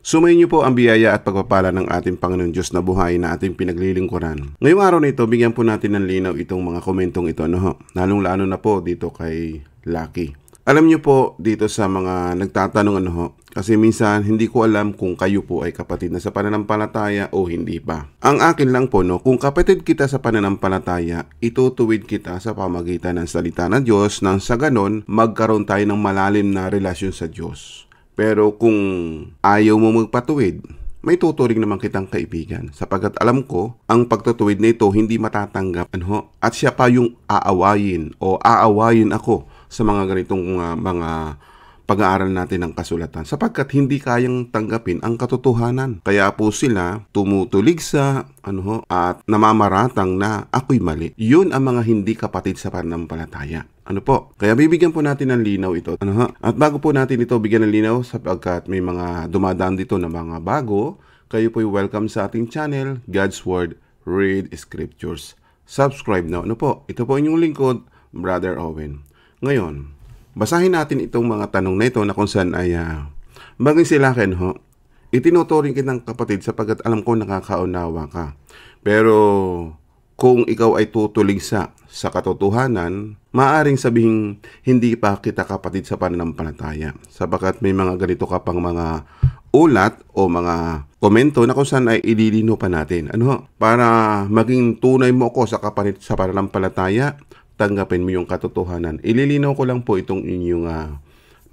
Sumayin niyo po ang biyaya at pagpapala ng ating Panginoon Diyos na buhay na ating pinaglilingkuran. Ngayong araw na ito, bigyan po natin ng linaw itong mga komentong ito, lalong-lalo na po dito kay Lucky. Alam niyo po dito sa mga nagtatanong kasi minsan hindi ko alam kung kayo po ay kapatid na sa pananampalataya o hindi pa. Ang akin lang po, kung kapatid kita sa pananampalataya, itutuwid kita sa pamagitan ng salita ng Diyos nang sa ganon magkaroon tayo ng malalim na relasyon sa Diyos. Pero kung ayaw mo magpatuwid, may tuturing naman kitang kaibigan sapagkat alam ko ang pagtutuwid na ito hindi matatanggap at siya pa yung aawayin o aawayin ako sa mga ganitong mga pag-aaral natin ng kasulatan sapagkat hindi kayang tanggapin ang katotohanan. Kaya po sila tumutulig sa at namamaratang na ako'y mali. Yun ang mga hindi kapatid sa pananampalataya. Kaya bibigyan po natin ng linaw ito. At bago po natin ito bigyan ng linaw sapagkat may mga dumadaan dito na mga bago, kayo po'y welcome sa ating channel, God's Word, Read Scriptures. Subscribe na. Ito po inyong lingkod, Brother Owen. Ngayon, basahin natin itong mga tanong na ito na kung saan ay bagay sila akin itinuturing kitang kapatid sapagkat alam ko nakakaunawa ka. Pero kung ikaw ay tutulig sa katotohanan, maaaring sabihin hindi pa kita kapatid sa pananampalataya sapagkat may mga ganito ka pang mga ulat o mga komento na kung saan ay ililino pa natin. Para maging tunay mo ako sa kapatid sa pananampalataya, tanggapin mo yung katotohanan. Ililinaw ko lang po itong inyong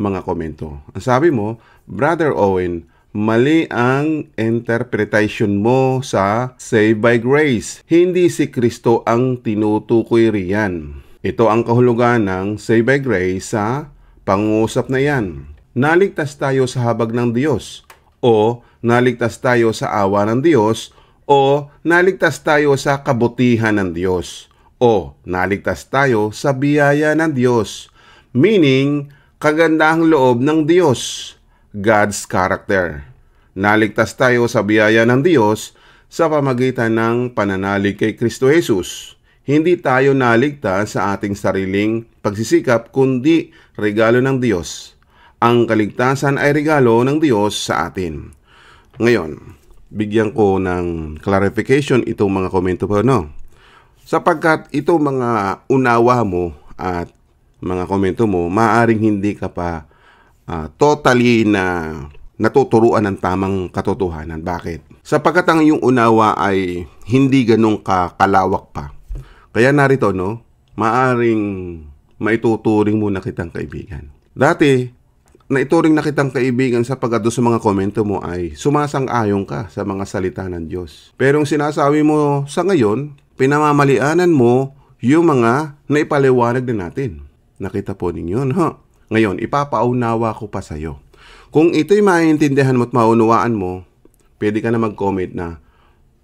mga komento. Ang sabi mo, Brother Owen, mali ang interpretation mo sa Saved by Grace. Hindi si Kristo ang tinutukoy riyan. Ito ang kahulugan ng Saved by Grace sa pangungusap na yan. Naligtas tayo sa habag ng Diyos o naligtas tayo sa awa ng Diyos o naligtas tayo sa kabutihan ng Diyos o naligtas tayo sa biyaya ng Diyos. Meaning, kagandahang loob ng Diyos. God's character. Naligtas tayo sa biyaya ng Diyos sa pamagitan ng pananalig kay Kristo Jesus. Hindi tayo naligtas sa ating sariling pagsisikap kundi regalo ng Diyos. Ang kaligtasan ay regalo ng Diyos sa atin. Ngayon, bigyan ko ng clarification itong mga komento po, sapagkat itong mga unawa mo at mga komento mo, maaaring hindi ka pa totally na natuturuan ng tamang katotohanan. Bakit? Sapagkat ang iyong unawa ay hindi ganun kalawak pa. Kaya narito, maaaring maituturing mo na kitang kaibigan. Dati, naituring na kitang kaibigan sapagkat sa mga komento mo ay sumasang-ayon ka sa mga salita ng Diyos. Pero ang sinasabi mo sa ngayon, pinamamalianan mo yung mga naipaliwanag na natin. Nakita po ninyo, Ngayon, ipapaunawa ko pa sa'yo. Kung ito'y maintindihan mo at maunawaan mo, pwede ka na mag-comment na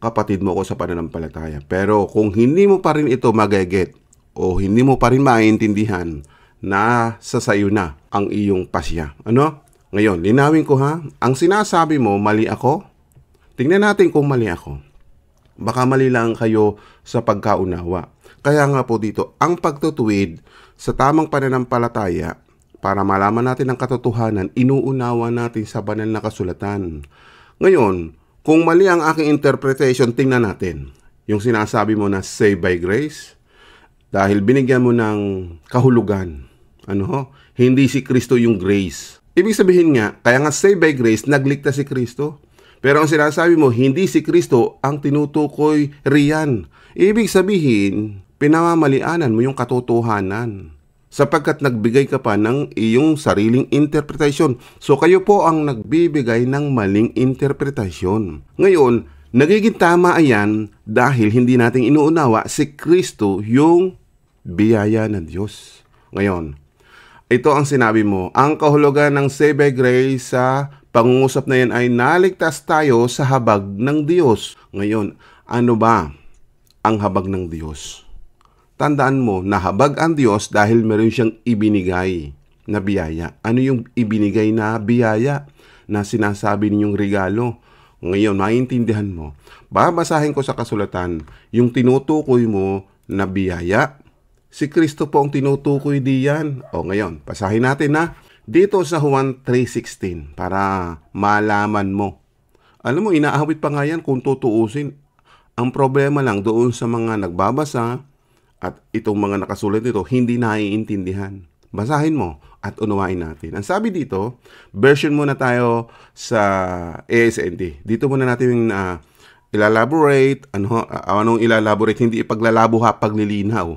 kapatid mo ko sa pananampalataya. Pero kung hindi mo pa rin ito mageget o hindi mo pa rin maintindihan na sa sayo na ang iyong pasya. Ngayon, linawin ko ang sinasabi mo, mali ako? Tingnan natin kung mali ako. Baka mali lang kayo sa pagkaunawa. Kaya nga po dito, ang pagtutuwid sa tamang pananampalataya para malaman natin ang katotohanan, inuunawa natin sa banal na kasulatan. Ngayon, kung mali ang aking interpretation, tingnan natin. Yung sinasabi mo na saved by grace, dahil binigyan mo ng kahulugan. Hindi si Kristo yung grace. Ibig sabihin nga, kaya nga saved by grace, nagligtas si Kristo. Pero ang sinasabi mo, hindi si Kristo ang tinutukoy riyan. Ibig sabihin, pinamamalianan mo yung katotohanan sapagkat nagbigay ka pa ng iyong sariling interpretasyon. So kayo po ang nagbibigay ng maling interpretasyon. Ngayon, nagiging tama ayan dahil hindi natin inuunawa si Kristo yung biyaya ng Diyos. Ngayon, ito ang sinabi mo, ang kahulugan ng saved by grace sa pangungusap na yan ay naligtas tayo sa habag ng Diyos. Ngayon, ano ba ang habag ng Diyos? Tandaan mo, nahabag ang Diyos dahil meron siyang ibinigay na biyaya. Ano yung ibinigay na biyaya na sinasabi ninyong regalo? Ngayon, maintindihan mo. Babasahin ko sa kasulatan, yung tinutukoy mo na biyaya, si Kristo po ang tinutukoy diyan. O ngayon, basahin natin Dito sa Juan 3:16 para malaman mo. Alam mo, inaawit pa nga yan kung tutuusin. Ang problema lang doon sa mga nagbabasa at itong mga nakasulat dito, hindi naiintindihan. Basahin mo at unawain natin. Ang sabi dito, version muna tayo sa ASND. Dito muna natin ilalaborate. Anong ilalaborate? Hindi ipaglalabo ha, paglilinaw.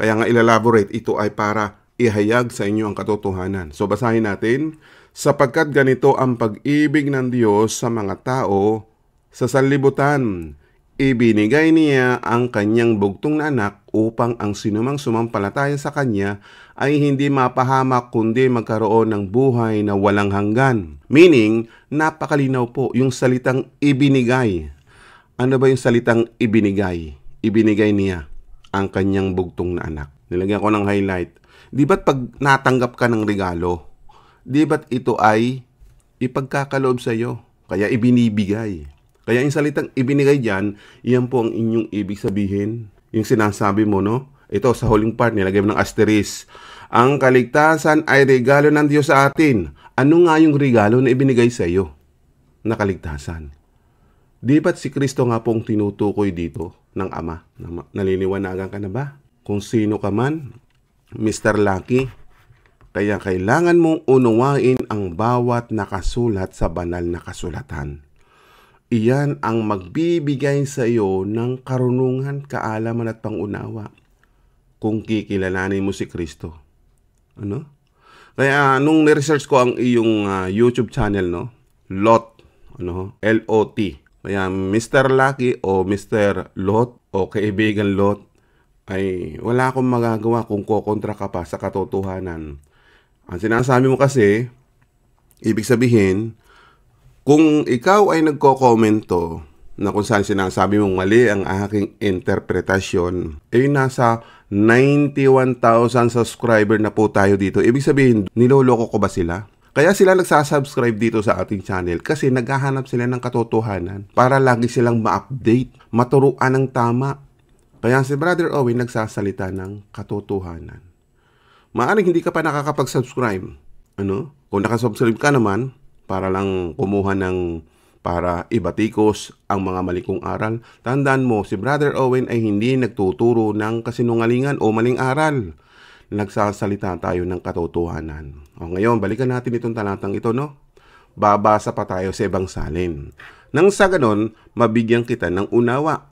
Kaya nga ilalaborate, ito ay para ihayag sa inyo ang katotohanan. So basahin natin, sapagkat ganito ang pag-ibig ng Diyos sa mga tao sa sanlibutan. Ibinigay niya ang kanyang bugtong na anak upang ang sinumang sumampalataya sa kanya ay hindi mapahamak kundi magkaroon ng buhay na walang hanggan. Meaning, napakalinaw po yung salitang ibinigay. Ano ba yung salitang ibinigay? Ibinigay niya ang kanyang bugtong na anak. Nilagyan ko ng highlight. Di ba't pag natanggap ka ng regalo, di ba't ito ay ipagkakaloob sa iyo? Kaya ibinibigay. Kaya yung salitang ibinigay dyan, iyan po ang inyong ibig sabihin. Yung sinasabi mo, no? Ito, sa huling part, nilagay mo ng asterisk. Ang kaligtasan ay regalo ng Diyos sa atin. Ano nga yung regalo na ibinigay sa iyo? Na kaligtasan. Di ba't si Kristo nga pong tinutukoy dito ng Ama? Naliliwanagan ka na ba? Kung sino ka man, Mr. Lucky, kaya kailangan mong unawain ang bawat nakasulat sa banal na kasulatan. Iyan ang magbibigay sa iyo ng karunungan, kaalaman at pangunawa kung kikilalanin mo si Kristo. Ano? Kaya nung ni-research ko ang iyong YouTube channel, no? Lot, L-O-T. Kaya Mr. Lucky o Mr. Lot o kaibigan Lot, ay wala akong magagawa kung kokontra ka pa sa katotohanan. Ang sinasabi mo kasi, ibig sabihin, kung ikaw ay nagko-komento na kung saan sinasabi mong mali ang aking interpretasyon, eh nasa 91,000 subscriber na po tayo dito. Ibig sabihin, niloloko ko ba sila? Kaya sila nagsasubscribe dito sa ating channel kasi naghahanap sila ng katotohanan para lagi silang ma-update, maturuan ng tama. Kaya si Brother Owen nagsasalita ng katotohanan. Maaring hindi ka pa nakakapag-subscribe. Kung nakasubscribe ka naman, para lang kumuha ng para ibatikos ang mga mali kong aral. Tandaan mo, si Brother Owen ay hindi nagtuturo ng kasinungalingan o maling aral. Nagsasalita tayo ng katotohanan. O ngayon, balikan natin itong talatang ito, no? Babasa pa tayo sa ibang salin. Nang sa ganon, mabigyan kita ng unawa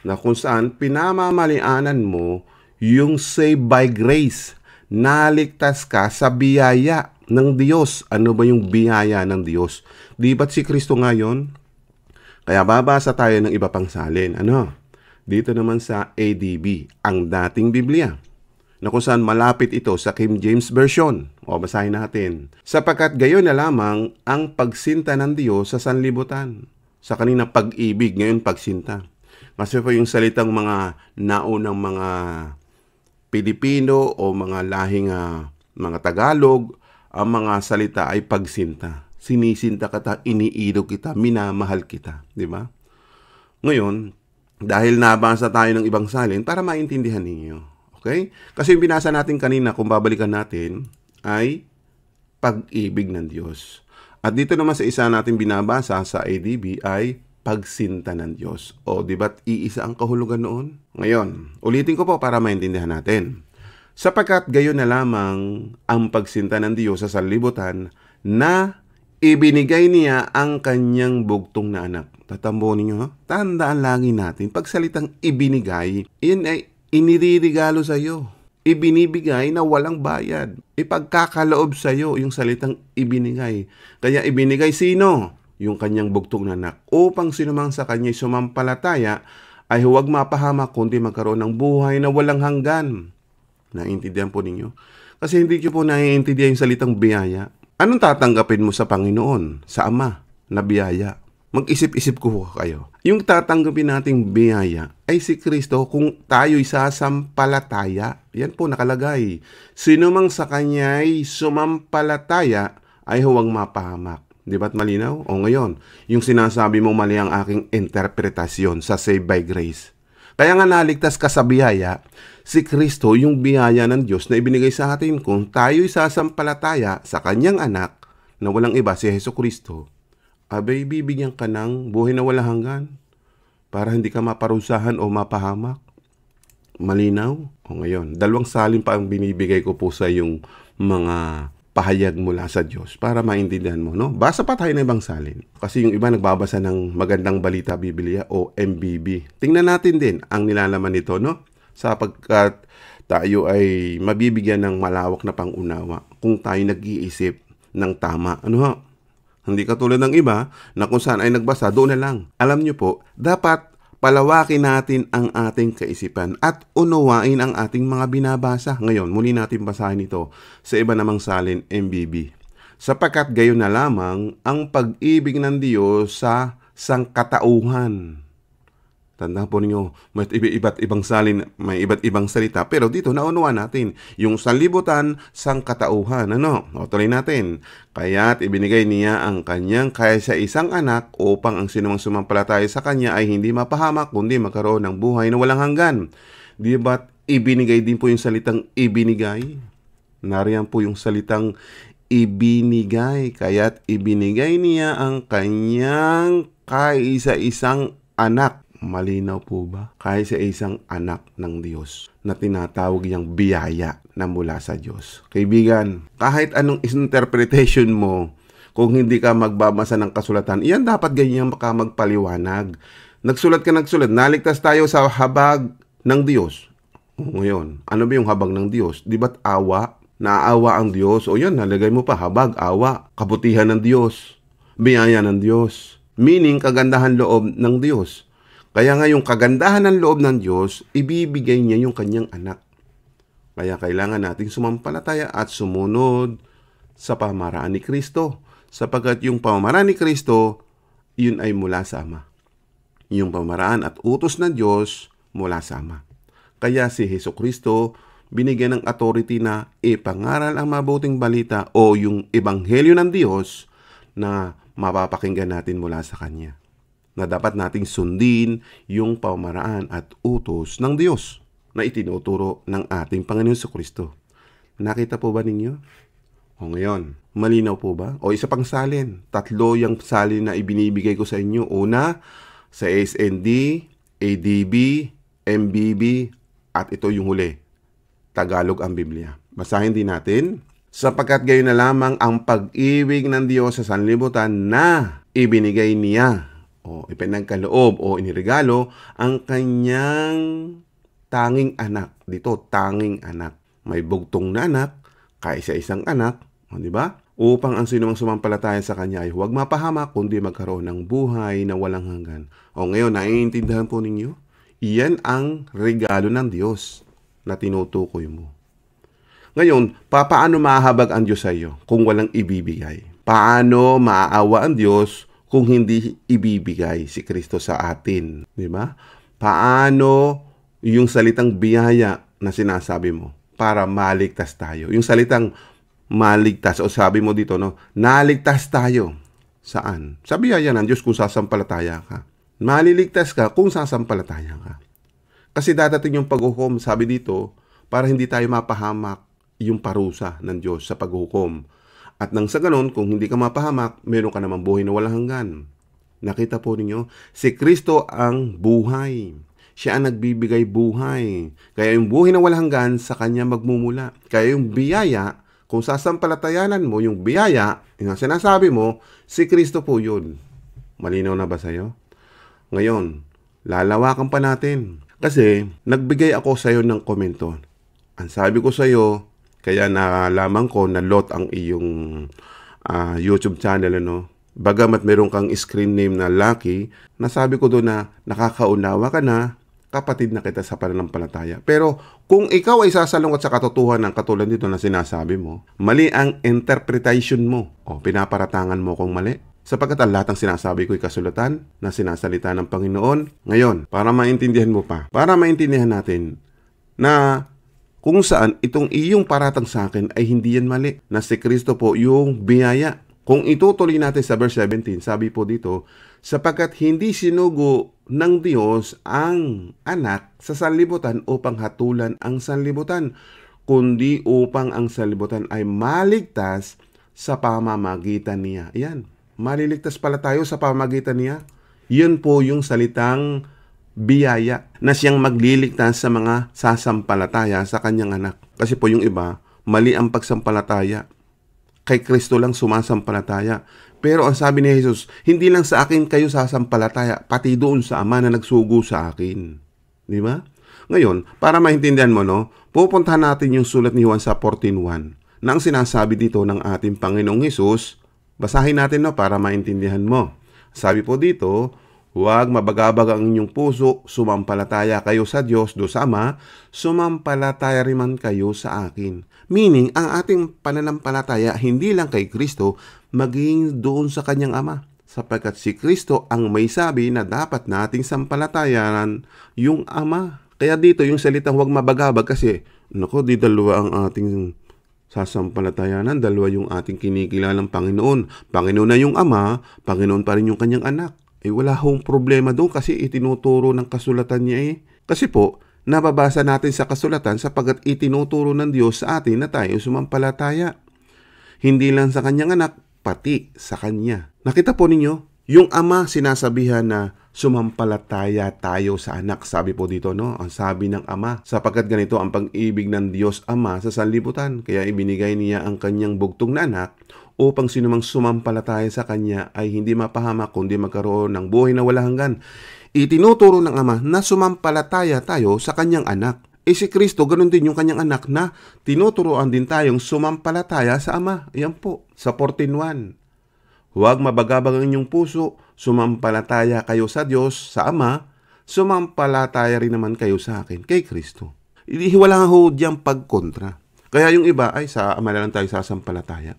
na kung saan pinamamalianan mo yung saved by grace. Naligtas ka sa biyaya ng Diyos. Ano ba yung biyaya ng Diyos? Di ba't si Kristo ngayon? Kaya babasa tayo ng iba pang salin. Dito naman sa ADB, ang dating Biblia, na kung saan malapit ito sa King James Version. O basahin natin. Sapagkat gayon na lamang ang pagsinta ng Diyos sa sanlibutan. Sa kanina pag-ibig, ngayon pagsinta. Kasi po yung salitang mga naunang mga Pilipino o mga lahing mga Tagalog, ang mga salita ay pagsinta. Sinisinta kita, iniidog kita, minamahal kita. Di ba? Ngayon, dahil nabasa tayo ng ibang salin, para maintindihan ninyo. Okay? Kasi yung binasa natin kanina, kung babalikan natin, ay pag-ibig ng Diyos. At dito naman sa isa natin binabasa sa ADB ay pagsinta ng Diyos. O di ba't iisa ang kahulugan noon? Ngayon, ulitin ko po para maintindihan natin. Sapagkat gayon na lamang ang pagsinta ng Diyos sa sanlibutan na ibinigay niya ang kanyang bugtong na anak. Tatambo ninyo, tandaan lagi natin, pag salitang ibinigay, yun ay iniririgalo sa iyo. Ibinibigay na walang bayad. Ipagkakaloob sa iyo yung salitang ibinigay. Kaya ibinigay sino? Yung kanyang bugtong na anak, upang sinumang sa kanya'y sumampalataya ay huwag mapahamak kundi magkaroon ng buhay na walang hanggan. Naiintindihan po ninyo? Kasi hindi nyo po naiintindihan yung salitang biyaya. Anong tatanggapin mo sa Panginoon, sa Ama, na biyaya? Mag-isip-isip ko kayo. Yung tatanggapin nating biyaya ay si Kristo kung tayo'y sasampalataya. Yan po nakalagay. Sinumang sa kanya'y sumampalataya ay huwag mapahamak. Di ba't malinaw? O ngayon, yung sinasabi mo mali ang aking interpretasyon sa Saved by Grace. Kaya nga naligtas ka sa biyaya, si Kristo yung biyaya ng Diyos na ibinigay sa atin. Kung tayo'y sasampalataya sa kanyang anak na walang iba, si Jesucristo, abay bibigyan ka ng buhay na walang hanggan para hindi ka maparusahan o mapahamak. Malinaw? O ngayon, dalawang salin pa ang binibigay ko po sa yung mga pahayag mula sa Diyos para maintindihan mo, no? Basa pa tayo ng ibang salin. Kasi yung iba nagbabasa ng Magandang Balita Biblia o MBB. Tingnan natin din ang nilalaman nito, no? Sapagkat tayo ay mabibigyan ng malawak na pangunawa kung tayo nag-iisip ng tama. Ano ha? Hindi katulad ng iba na kung saan ay nagbasa, doon na lang. Alam nyo po, dapat palawakin natin ang ating kaisipan at unawain ang ating mga binabasa. Ngayon, muli natin basahin ito sa iba namang salin, MBB. Sapagkat gayon na lamang ang pag-ibig ng Diyos sa sangkatauhan. Tandaan po ninyo, may iba't ibang salin, may iba't ibang salita. Pero dito, naunawa natin yung sanlibutan, sangkatauhan. Ano? O, tuloy natin. Kaya't ibinigay niya ang kanyang kaysa isang anak upang ang sinumang sumampalataya sa kanya ay hindi mapahamak, kundi magkaroon ng buhay na walang hanggan. Di ba't ibinigay din po yung salitang ibinigay? Nariyan po yung salitang ibinigay. Kaya't ibinigay niya ang kanyang kaysa isang anak. Malinaw po ba? Kahit sa isang anak ng Diyos na tinatawag niyang biyaya na mula sa Diyos. Kaibigan, kahit anong interpretation mo, kung hindi ka magbabasa ng kasulatan, iyan dapat ganyan ka magpaliwanag. Nagsulat, naligtas tayo sa habag ng Diyos. Ngayon, ano ba yung habag ng Diyos? Di ba't awa? Naaawa ang Diyos? O yan, nalagay mo pa, habag, awa, kabutihan ng Diyos, biyaya ng Diyos. Meaning, kagandahan loob ng Diyos. Kaya nga yung kagandahan ng loob ng Diyos, ibibigay niya yung kanyang anak. Kaya kailangan nating sumampalataya at sumunod sa pamamaraan ni Kristo. Sapagkat yung pamamaraan ni Kristo, yun ay mula sa Ama. Yung pamamaraan at utos ng Diyos mula sa Ama. Kaya si Jesucristo binigyan ng authority na ipangaral ang mabuting balita o yung ebanghelyo ng Diyos na mapapakinggan natin mula sa Kanya. Na dapat nating sundin yung pamamaraan at utos ng Diyos na itinuturo ng ating Panginoon Jesucristo. Nakita po ba ninyo? O ngayon, malinaw po ba? O isa pang salin. 3 yung salin na ibinibigay ko sa inyo. Una, sa SND, ADB, MBB, at ito yung huli. Tagalog ang Biblia. Basahin din natin. Sapagkat gayon na lamang ang pag-ibig ng Diyos sa sanlibutan na ibinigay niya o ipinagkaloob o iniregalo ang kanyang tanging anak. Dito, tanging anak. May bugtong na anak, kaysa isang anak, di ba? Upang ang sinumang sumampalataya sa kanya ay huwag mapahamak, kundi magkaroon ng buhay na walang hanggan. O ngayon, naiintindihan po ninyo? Iyan ang regalo ng Diyos na tinutukoy mo. Ngayon, paano mahahabag ang Diyos sa iyo kung walang ibibigay? Paano maaawa ang Diyos kung hindi ibibigay si Kristo sa atin, di ba? Paano yung salitang biyaya na sinasabi mo para maligtas tayo? Yung salitang maligtas o sabi mo dito, no, naligtas tayo. Saan? Sa biyaya ng Diyos kung sasampalataya ka. Maliligtas ka kung sasampalataya ka. Kasi dadating yung paghukom, sabi dito, para hindi tayo mapahamak yung parusa ng Diyos sa paghukom. At nang sa ganon, kung hindi ka mapahamak, meron ka namang buhay na walang hanggan. Nakita po ninyo, si Kristo ang buhay. Siya ang nagbibigay buhay. Kaya yung buhay na walang hanggan, sa Kanya magmumula. Kaya yung biyaya, kung sasampalatayanan mo yung biyaya, yung sinasabi mo, si Kristo po yun. Malinaw na ba sa'yo? Ngayon, lalawakan pa natin. Kasi, nagbigay ako sa'yo ng komento. Ang sabi ko sa'yo, kaya nalaman ko na lot ang iyong YouTube channel, ano? Bagamat meron kang screen name na Lucky, nasabi ko doon na nakakaunawa ka na, kapatid na kita sa pananampalataya. Pero kung ikaw ay sasalungat sa katotohanan ng katulad dito na sinasabi mo, mali ang interpretation mo. O pinaparatangan mo kung mali. Sapagkat ang lahat ng sinasabi ko ay kasulatan na sinasalita ng Panginoon. Ngayon, para maintindihan mo pa, para maintindihan natin na kung saan itong iyong paratang sa akin ay hindi yan mali. Na si Kristo po yung biyaya. Kung itutuloy natin sa verse 17, sabi po dito, sapagkat hindi sinugo ng Diyos ang anak sa sanlibutan upang hatulan ang sanlibutan, kundi upang ang sanlibutan ay maligtas sa pamamagitan niya. Ayan, maliligtas pala tayo sa pamamagitan niya. Yun po yung salitang biyaya na siyang magliligtas sa mga sasampalataya sa kanyang anak. Kasi po yung iba, mali ang pagsampalataya. Kay Kristo lang sumasampalataya. Pero ang sabi ni Jesus, hindi lang sa akin kayo sasampalataya, pati doon sa Ama na nagsugo sa akin. Di ba? Ngayon, para maintindihan mo, no, pupuntahan natin yung sulat ni Juan sa 14:1 na ang sinasabi dito ng ating Panginoong Jesus. Basahin natin, no, para maintindihan mo. Sabi po dito, huwag mabagabag ang inyong puso, sumampalataya kayo sa Diyos, do sa Ama, sumampalataya rin man kayo sa akin. Meaning, ang ating pananampalataya hindi lang kay Kristo, maging doon sa kanyang Ama. Sapagkat si Kristo ang may sabi na dapat nating sampalatayanan yung Ama. Kaya dito yung salitang huwag mabagabag kasi, nako, di dalawa ang ating sasampalatayanan, dalawa yung ating kinikilalang Panginoon. Panginoon na yung Ama, Panginoon pa rin yung kanyang anak. Wala hong problema doon kasi itinuturo ng kasulatan niya eh. Kasi po, nababasa natin sa kasulatan sapagkat itinuturo ng Diyos sa atin na tayo sumampalataya. Hindi lang sa kanyang anak, pati sa kanya. Nakita po ninyo, yung Ama sinasabihan na sumampalataya tayo sa anak. Sabi po dito, no? Ang sabi ng Ama, sapagkat ganito ang pag-ibig ng Diyos Ama sa sanlibutan. Kaya ibinigay niya ang kanyang bugtong na anak upang sinumang sumampalataya sa kanya ay hindi mapahamak kundi magkaroon ng buhay na walang hanggan. Itinuturo ng Ama na sumampalataya tayo sa kanyang anak. Si Kristo, ganun din yung kanyang anak na tinuturoan din tayong sumampalataya sa Ama. Ayan po, sa 14:1. Huwag mabagabag ang inyong puso, sumampalataya kayo sa Diyos, sa Ama, sumampalataya rin naman kayo sa akin, kay Kristo. Wala nga ho diyang pagkontra. Kaya yung iba ay sa Ama na lang tayo sasampalataya.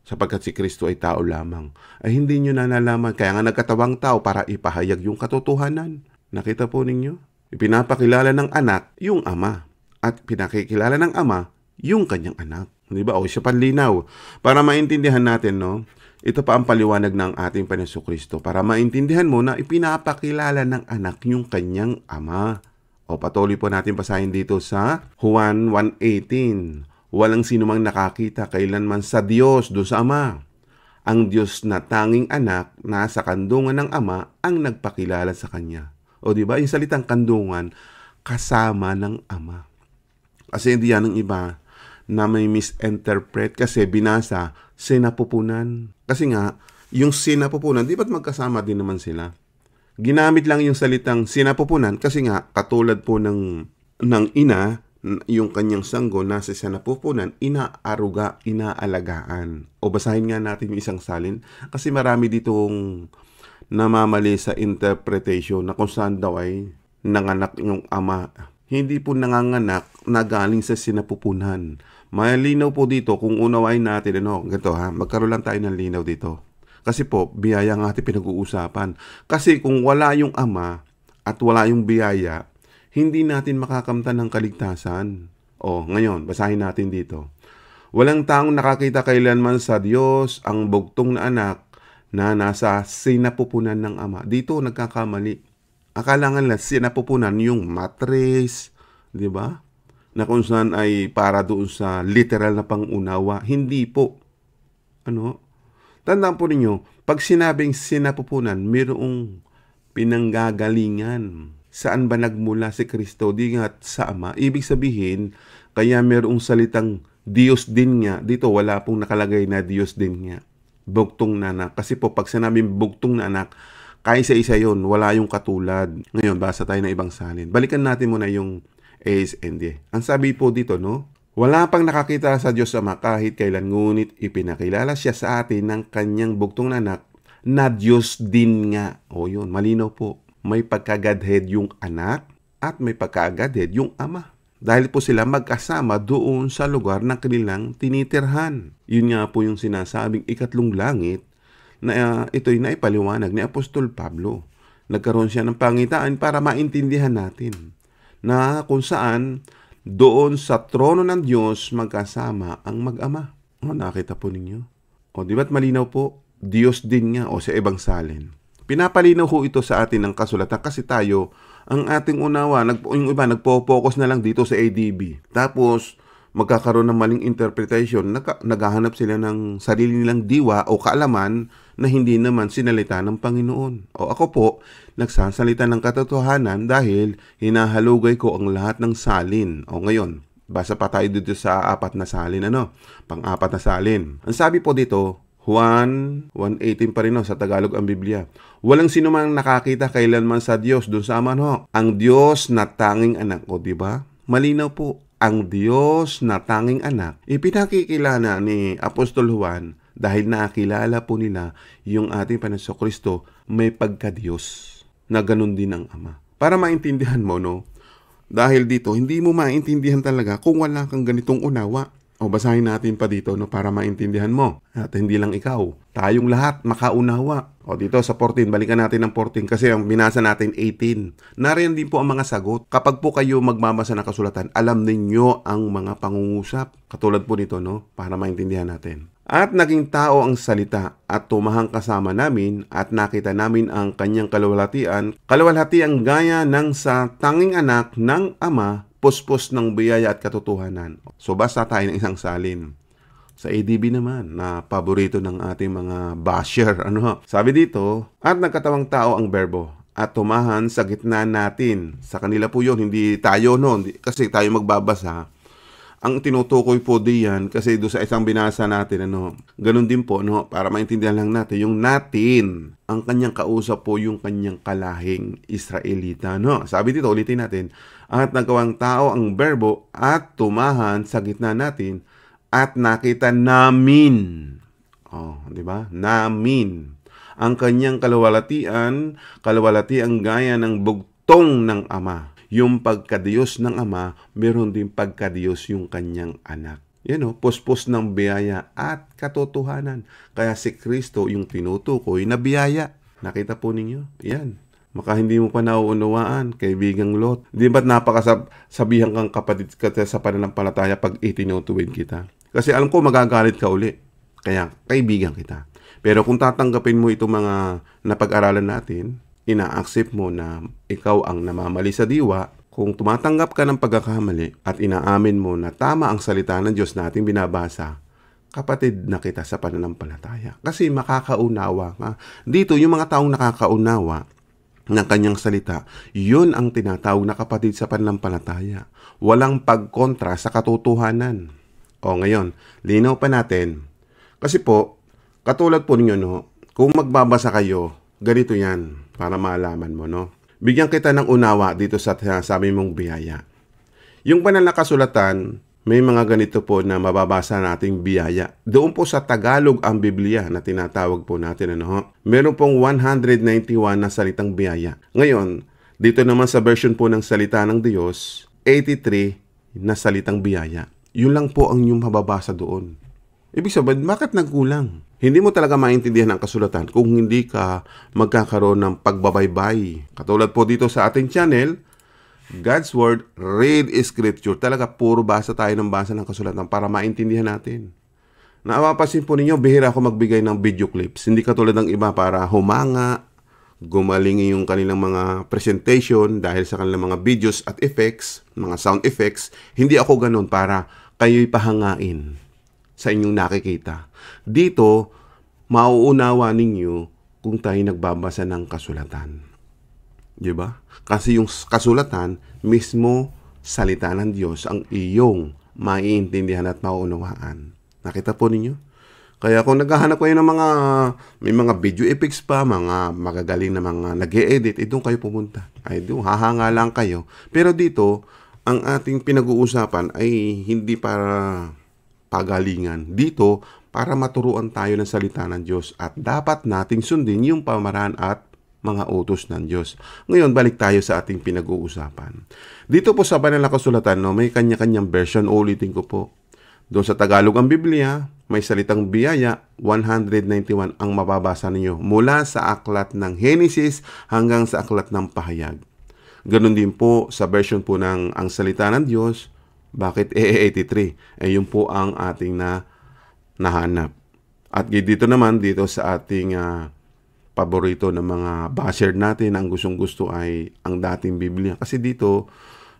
Sapagkat si Kristo ay tao lamang. Ay hindi nyo na nalaman, kaya nga nagkatawang tao para ipahayag yung katotohanan. Nakita po ninyo? Ipinapakilala ng anak yung Ama. At pinakikilala ng Ama yung kanyang anak. Di ba? O siya panlinaw. Para maintindihan natin, no? Ito pa ang paliwanag ng ating Panginoong Kristo. Para maintindihan mo na ipinapakilala ng anak yung kanyang Ama. O patuloy po natin basahin dito sa Juan 1:18. Walang sinumang nakakita kailanman sa Diyos do sa Ama. Ang Diyos na tanging anak na sa kandungan ng Ama ang nagpakilala sa Kanya. O di ba? Yung salitang kandungan, kasama ng Ama. Kasi hindi yan ng iba na may misinterpret kasi binasa sinapupunan. Kasi nga, yung sinapupunan, di ba't magkasama din naman sila? Ginamit lang yung salitang sinapupunan kasi nga, katulad po ng ina, yung kanyang sanggol nasa sinapupunan, inaaruga, inaalagaan. O basahin nga natin yung isang salin kasi marami ditong namamali sa interpretation na kung saan daw ay nanganak yung Ama. Hindi po nanganganak na galing sa sinapupunan. Malinaw po dito kung unawain natin, ganito magkaroon lang tayo ng linaw dito. Kasi po, biyaya nga ating pinag-uusapan. Kasi kung wala yung Ama at wala yung biyaya, hindi natin makakamtan ng kaligtasan. Ngayon, basahin natin dito. Walang taong nakakita kailanman sa Diyos ang bugtong na anak na nasa sinapupunan ng Ama. Dito nagkakamali. Akala nga lang sinapupunan yung mattress, di ba? Na kung saan ay para doon sa literal na pangunawa. Hindi po. Tandaan po ninyo, pag sinabing sinapupunan, mayroong pinanggagalingan. Saan ba nagmula si Kristo? Di nga sa Ama. Ibig sabihin, kaya mayroong salitang Diyos din nga. Dito wala pong nakalagay na Diyos din nga. Bugtong na anak. Kasi po pag sinabing bugtong na anak, kaisa-isa yun. Wala yung katulad. Ngayon, basa tayo ng ibang salin. Balikan natin muna yung ASND. Ang sabi po dito, wala pang nakakita sa Diyos Ama kahit kailan, ngunit ipinakilala siya sa atin ng kanyang bugtong na anak na Diyos din nga. Yun, malinaw po. May pagka-Godhead yung anak at may pagka-Godhead yung Ama. Dahil po sila magkasama doon sa lugar ng kanilang tinitirhan. Yun nga po yung sinasabing ikatlong langit na ito'y naipaliwanag ni Apostol Pablo. Nagkaroon siya ng pangitaan para maintindihan natin na kung saan doon sa trono ng Diyos magkasama ang mag-ama. Nakita po ninyo? O di ba't malinaw po? Diyos din nga o sa ibang salin. Pinapalinaw ho ito sa atin ng kasulatan kasi tayo, ang ating unawa, yung iba nagpo-focus na lang dito sa ADB. Tapos, magkakaroon ng maling interpretation, naghahanap sila ng sarili nilang diwa o kaalaman na hindi naman sinalita ng Panginoon. O ako po, nagsasalita ng katotohanan dahil hinahalugay ko ang lahat ng salin. O ngayon, basa pa tayo dito sa apat na salin, pang-apat na salin. Ang sabi po dito, Juan 1:18 pa rin sa Tagalog ang Biblia. Walang sino man nakakita kailanman sa Diyos, doon sa aman ang Diyos na tanging anak. O diba? Malinaw po. Ang Diyos na tanging anak, ipinakikilala ni Apostol Juan dahil nakilala po nila yung ating Panginoong Kristo may pagka-Diyos na ganun din ang Ama. Para maintindihan mo, dahil dito, hindi mo maintindihan talaga kung wala kang ganitong unawa. O basahin natin pa dito para maintindihan mo. At hindi lang ikaw, tayong lahat makaunawa. O dito sa 14, balikan natin ng 14 kasi ang binasa natin 18. Nariyan din po ang mga sagot. Kapag po kayo magmamasa ng kasulatan, alam ninyo ang mga pangungusap. Katulad po nito, para maintindihan natin. At naging tao ang salita at tumahang kasama namin at nakita namin ang kanyang kaluwalhatian gaya ng sa tanging anak ng Ama, puspos ng biyaya at katotohanan. So basta tayo ng isang salin. Sa ADB naman, na paborito ng ating mga basher. Sabi dito, at nagkatawang tao ang berbo at tumahan sa gitna natin. Sa kanila po yun, hindi tayo kasi tayo magbabasa. Ang tinutukoy po diyan kasi doon sa isang binasa natin, ganun din po, para maintindihan lang natin, yung natin, ang kanyang kausap po yung kanyang kalahing Israelita, Sabi dito, ulitin natin, at nagawang tao ang berbo at tumahan sa gitna natin at nakita namin. Di ba? Namin. Ang kanyang kaluwalhatian gaya ng bugtong ng Ama. Yung pagkadiyos ng Ama, meron din pagkadiyos yung kanyang anak. Puspos ng biyaya at katotohanan. Kaya si Kristo yung tinutukoy na biyaya. Nakita po ninyo? Yan. Maka hindi mo pa nauunawaan, kaibigang Lot. Di ba't napakasabihan kang kapatid ka sa pananampalataya pag itinutuwid kita? Kasi alam ko magagalit ka uli. Kaya kaibigan kita. Pero kung tatanggapin mo itong mga napag-aralan natin, ina-accept mo na ikaw ang namamali sa diwa, kung tumatanggap ka ng pagkakamali at inaamin mo na tama ang salita ng Diyos na ating binabasa, kapatid na kita sa pananampalataya. Kasi makakaunawa ka. Dito, yung mga taong nakakaunawa ng kanyang salita, yun ang tinatawag na kapatid sa pananampalataya. Walang pagkontra sa katotohanan. O ngayon, linaw pa natin. Kasi po, katulad po ninyo, kung magbabasa kayo, ganito yan, para maalaman mo, Bigyan kita ng unawa dito sa sabi mong biyaya. Yung banal na kasulatan, may mga ganito po na mababasa nating biyaya. Doon po sa Tagalog ang Biblia na tinatawag po natin, Meron pong 191 na salitang biyaya. Ngayon, dito naman sa version po ng salita ng Diyos, 83 na salitang biyaya. Yun lang po ang inyong mababasa doon. Ibig sabihin, bakit nagkulang? Hindi mo talaga maintindihan ang kasulatan kung hindi ka magkakaroon ng pagbabaybay. Katulad po dito sa ating channel, God's Word, read Scripture. Talaga puro basa tayo ng basa ng kasulatan para maintindihan natin. Napapansin po ninyo, bihira ako magbigay ng video clips. Hindi katulad ng iba para humanga, gumaling yung kanilang mga presentation dahil sa kanilang mga videos at effects, mga sound effects. Hindi ako ganun para kayo'y pahangain sa inyong nakikita. Dito, mauunawa ninyo kung tayo nagbabasa ng kasulatan. Diba? Kasi yung kasulatan, mismo salita ng Diyos ang iyong maiintindihan at mauunawaan. Nakita po ninyo? Kaya kung naghahanap kayo ng may mga video effects pa, mga magagaling na mga nag-e-edit, doon kayo pumunta. Ay doon, hahanga lang kayo. Pero dito, ang ating pinag-uusapan ay hindi para pagalingan. Dito, para maturuan tayo ng salita ng Diyos at dapat nating sundin yung pamaraan at mga utos ng Diyos. Ngayon, balik tayo sa ating pinag-uusapan. Dito po sa banal na kasulatan, may kanya-kanyang version. Ulitin ko po. Doon sa Tagalog ang Biblia, may salitang biyaya, 191 ang mababasa ninyo mula sa aklat ng Henesis hanggang sa aklat ng Pahayag. Ganon din po sa version po ng ang salita ng Diyos. Bakit 83? Yun po ang ating nahanap. At dito naman, dito sa ating paborito ng mga basher natin, ang gustong-gusto ay ang dating Biblia. Kasi dito,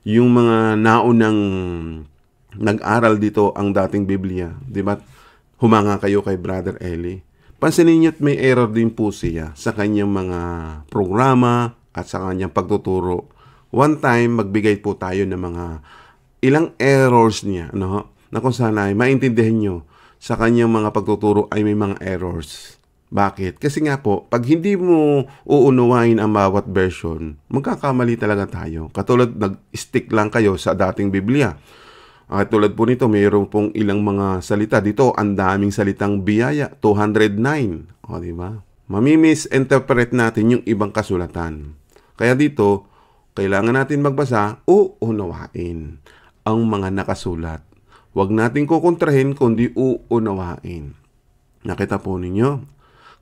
yung mga naunang nag-aral dito ang dating Biblia, di ba? Humanga kayo kay Brother Eli. Pansinin niyo at may error din po siya sa kanyang mga programa at sa kanyang pagtuturo. One time, magbigay po tayo ng mga ilang errors niya, no? Na kung sana ay maintindihan nyo sa kanyang mga pagtuturo ay may mga errors. Bakit? Kasi nga po, pag hindi mo uunawain ang bawat version, magkakamali talaga tayo. Katulad, nag-stick lang kayo sa dating Biblia. Tulad po nito, mayroon pong ilang mga salita. Dito, ang daming salitang biyaya, 209. O, di ba? Mamimisinterpret natin yung ibang kasulatan. Kaya dito, kailangan natin magbasa o unawain ang mga nakasulat. Huwag natin kukontrahin, kundi uunawain. Nakita po ninyo?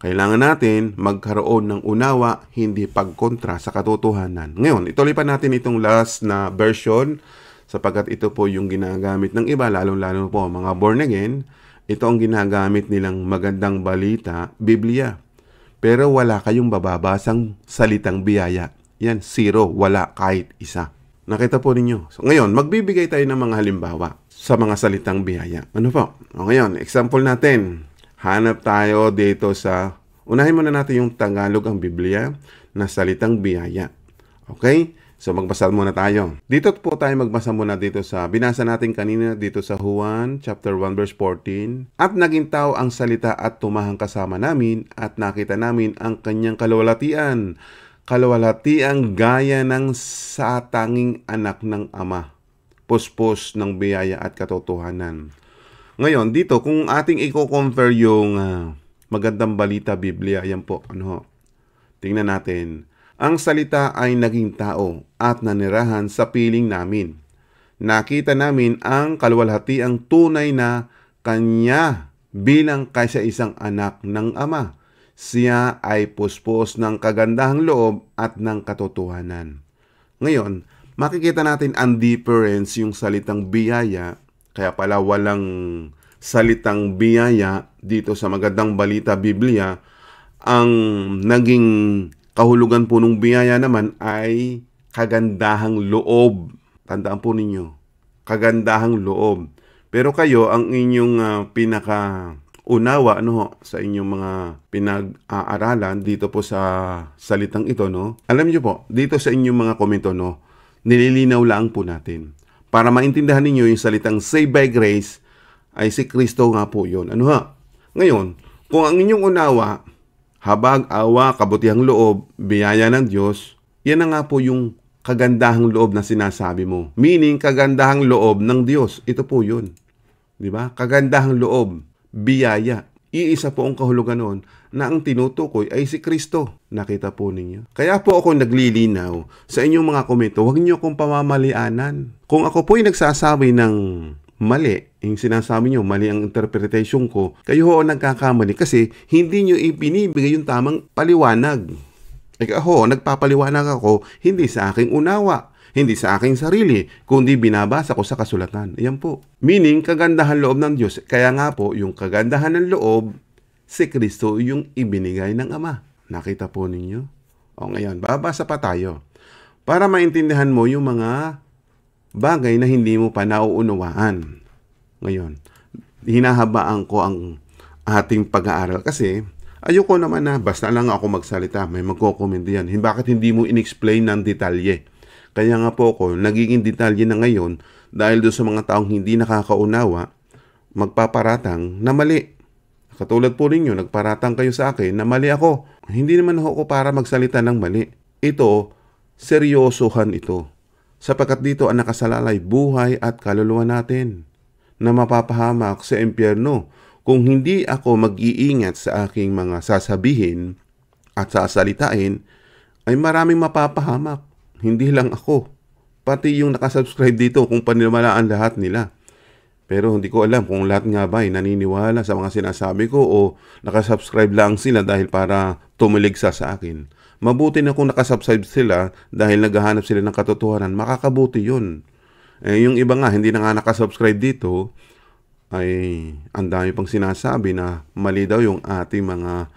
Kailangan natin magkaroon ng unawa, hindi pagkontra sa katotohanan. Ngayon, ituloy pa natin itong last na version sapagkat ito po yung ginagamit ng iba, lalong-lalo po mga born again. Ito ang ginagamit nilang magandang balita, Biblia. Pero wala kayong bababasang salitang biyaya. Yan, zero, wala kahit isa. Nakita po ninyo. So, ngayon, magbibigay tayo ng mga halimbawa sa mga salitang biyaya. Ano po? O ngayon, example natin. Hanap tayo dito sa, unahin muna natin yung Tagalog ang Biblia na salitang biyaya. Okay? So magbasa muna tayo. Dito po tayo magbasa muna dito sa, binasa natin kanina dito sa Juan chapter 1 verse 14. At naging tao ang salita at tumahang kasama namin at nakita namin ang kanyang kaluwalhatian. Kaluwalhatian gaya ng satanging anak ng Ama. Puspos ng biyaya at katotohanan. Ngayon, dito, kung ating i-compare yung magandang balita Biblia, yan po, tingnan natin. Ang salita ay naging tao at nanirahan sa piling namin. Nakita namin ang kaluwalhatiang tunay na kanya bilang kaisa-isang anak ng Ama. Siya ay puspos ng kagandahang loob at ng katotohanan. Ngayon, makikita natin ang difference yung salitang biyaya. Kaya pala walang salitang biyaya dito sa magandang balita Biblia. Ang naging kahulugan po ng biyaya naman ay kagandahang loob. Tandaan po ninyo, kagandahang loob. Pero kayo, ang inyong pinakaunawa sa inyong mga pinag-aaralan dito po sa salitang ito, alam niyo po, dito sa inyong mga komento, nililinaw lang po natin. Para maintindihan ninyo yung salitang save by grace, ay si Kristo nga po yun. Ngayon, kung ang inyong unawa, habag, awa, kabutihang loob, biyaya ng Diyos, yan na nga po yung kagandahang loob na sinasabi mo. Meaning, kagandahang loob ng Diyos. Ito po yun. Di ba? Kagandahang loob, biyaya. Iisa po ang kahulugan noon na ang tinutukoy ay si Kristo. Nakita po ninyo. Kaya po ako naglilinaw sa inyong mga komento, huwag niyo akong pamamalianan. Kung ako po ay nagsasabi ng mali, yung sinasabi niyo, mali ang interpretation ko, kayo ho nagkakamali kasi hindi niyo ibinibigay yung tamang paliwanag. Nagpapaliwanag ako hindi sa aking unawa, hindi sa aking sarili, kundi binabasa ko sa kasulatan. Ayan po. Meaning, kagandahan loob ng Diyos. Kaya nga po, yung kagandahan ng loob, si Kristo yung ibinigay ng Ama. Nakita po ninyo? O ngayon, babasa pa tayo. Para maintindihan mo yung mga bagay na hindi mo pa nauunawaan. Ngayon, hinahabaan ko ang ating pag-aaral kasi ayoko naman na basta lang ako magsalita. May magko-comment yan. Bakit hindi mo in-explain ng detalye? Kaya nga po ako, nagiging detalye na ngayon dahil doon sa mga taong hindi nakakaunawa, magpaparatang na mali. Katulad po ninyo, nagparatang kayo sa akin na mali ako. Hindi naman ako para magsalita ng mali. Ito, seryosohan ito. Sapagkat dito ang nakasalalay buhay at kaluluwa natin na mapapahamak sa impyerno kung hindi ako mag-iingat sa aking mga sasabihin at sasalitain ay maraming mapapahamak. Hindi lang ako. Pati yung nakasubscribe dito kung paniwalaan lahat nila. Pero hindi ko alam kung lahat nga ba ay naniniwala sa mga sinasabi ko o nakasubscribe lang sila dahil para tumiligsa sa akin. Mabuti na kung nakasubscribe sila dahil naghahanap sila ng katotohanan. Makakabuti yun. Yung iba nga, hindi na nga nakasubscribe dito. ay ang dami pang sinasabi na mali daw yung ating mga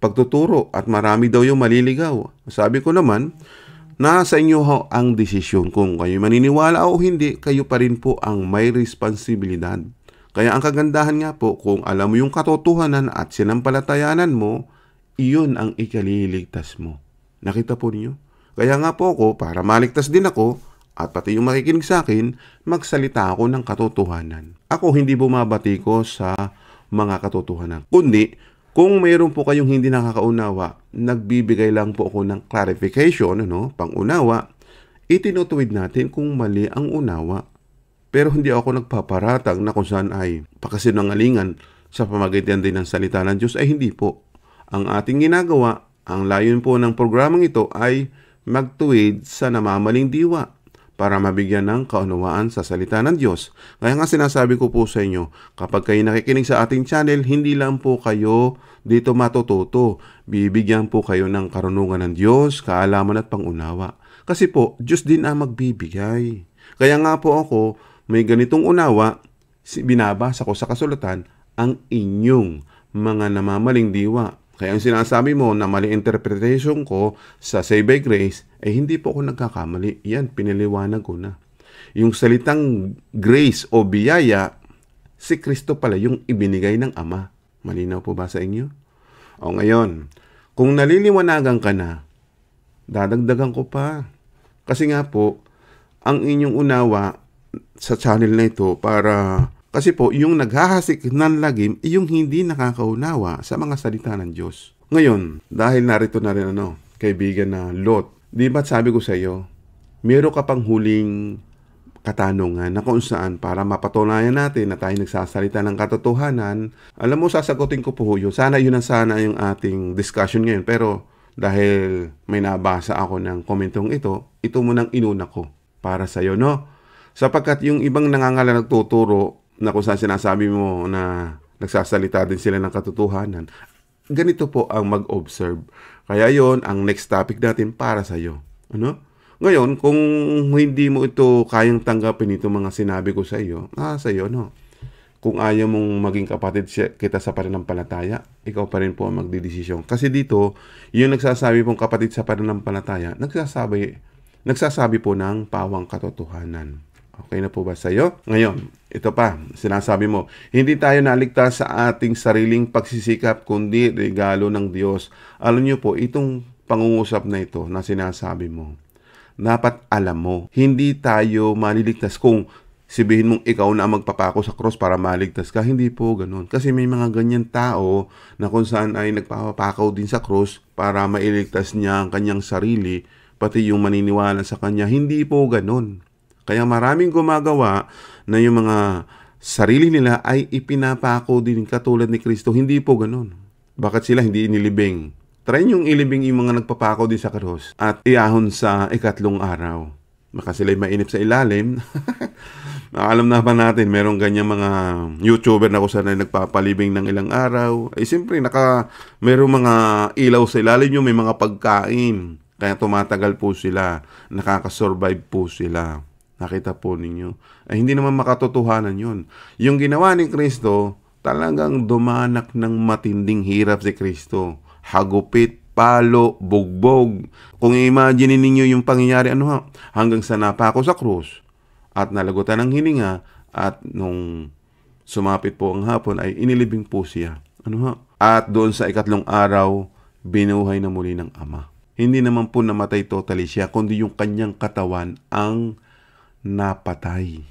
pagtuturo at marami daw yung maliligaw. Sabi ko naman, nasa inyo ho ang desisyon kung kayo maniniwala o hindi, kayo pa rin po ang may responsibilidad. Kaya ang kagandahan nga po, kung alam mo yung katotohanan at sinampalatayanan mo, iyon ang ikaliligtas mo. Nakita po niyo? Kaya nga po ako, para maligtas din ako, at pati yung makikinig sa akin, magsalita ako ng katotohanan. Ako hindi bumabati ko sa mga katotohanan. Kundi, kung mayroon po kayong hindi nakakaunawa, nagbibigay lang po ako ng clarification, pangunawa, itinutuwid natin kung mali ang unawa. Pero hindi ako nagpaparatang na kung saan ay pakasinungalingan sa pamagitan din ng salita ng Diyos, ay hindi po. Ang ating ginagawa, ang layon po ng programang ito ay magtuwid sa namamaling diwa para mabigyan ng kaunawaan sa salita ng Diyos. Kaya nga sinasabi ko po sa inyo, kapag kayo nakikinig sa ating channel, hindi lang po kayo dito matututo. Bibigyan po kayo ng karunungan ng Diyos, kaalaman at pangunawa. Kasi po, Diyos din ang magbibigay. Kaya nga po ako, may ganitong unawa, binabasa ko sa kasulatan, ang inyong mga namamaling diwa. Kaya ang sinasabi mo na mali interpretation ko sa Save by Grace, hindi po ako nagkakamali. Yan, piniliwanag ko na. Yung salitang grace o biyaya, si Kristo pala yung ibinigay ng Ama. Malinaw po ba sa inyo? O ngayon, kung naliliwanagan ka na, dadagdagan ko pa. Kasi nga po, ang inyong unawa sa channel na ito kasi po, yung naghahasik ng lagim, yung hindi nakakaunawa sa mga salita ng Diyos. Ngayon, dahil narito na rin kaibigan na Lot, di ba't sabi ko sa iyo, meron ka pang huling katanungan na kung saan para mapatunayan natin na tayo nagsasalita ng katotohanan, alam mo, sasagutin ko po yun. Sana yun ang yung ating discussion ngayon. Pero dahil may nabasa ako ng komentong ito munang inuna ko para sa iyo, Sapagkat yung ibang nangangala nagtuturo na kung saan sinasabi mo na nagsasalita din sila ng katotohanan, ganito po ang mag-observe. Kaya yon ang next topic natin para sa iyo. Ngayon, kung hindi mo ito kayang tanggapin itong mga sinabi ko sa iyo, sa iyo, Kung ayaw mong maging kapatid kita sa pananampalataya, ikaw pa rin po ang magdidesisyon. Kasi dito, yung nagsasabi pong kapatid sa pananampalataya, nagsasabi po ng pawang katotohanan. Okay na po ba sa iyo? Ngayon, ito pa, sinasabi mo, hindi tayo naligtas sa ating sariling pagsisikap, kundi regalo ng Diyos. Alam niyo po, itong pangungusap na ito na sinasabi mo, dapat alam mo, hindi tayo maliligtas kung sabihin mong ikaw na magpapako sa cross para maligtas ka. Hindi po ganun. Kasi may mga ganyan tao na kung saan ay nagpapakaw din sa cross para mailigtas niya ang kanyang sarili, pati yung maniniwala sa kanya. Hindi po ganun. Kaya maraming gumagawa na yung mga sarili nila ay ipinapako din katulad ni Kristo. Hindi po ganun. Bakit sila hindi inilibing? Try niyong ilibing yung mga nagpapako din sa cross at iahon sa ikatlong araw. Baka sila'y mainip sa ilalim. Alam na ba natin, merong ganyan mga YouTuber na kung saan ay nagpapalibing ng ilang araw. Siyempre, merong mga ilaw sa ilalim nyo, may mga pagkain. Kaya tumatagal po sila. Nakakasurvive po sila. Nakita po ninyo. Hindi naman makatotohanan yun. Yung ginawa ni Kristo, talagang dumanak ng matinding hirap si Kristo. Hagupit, palo, bugbog. Kung i-imagine ninyo yung pangyayari, hanggang sa napako sa krus at nalagutan ng hininga at nung sumapit po ang hapon ay inilibing po siya. At doon sa ikatlong araw, binuhay na muli ng Ama. Hindi naman po namatay totally siya, kundi yung kanyang katawan ang napatay.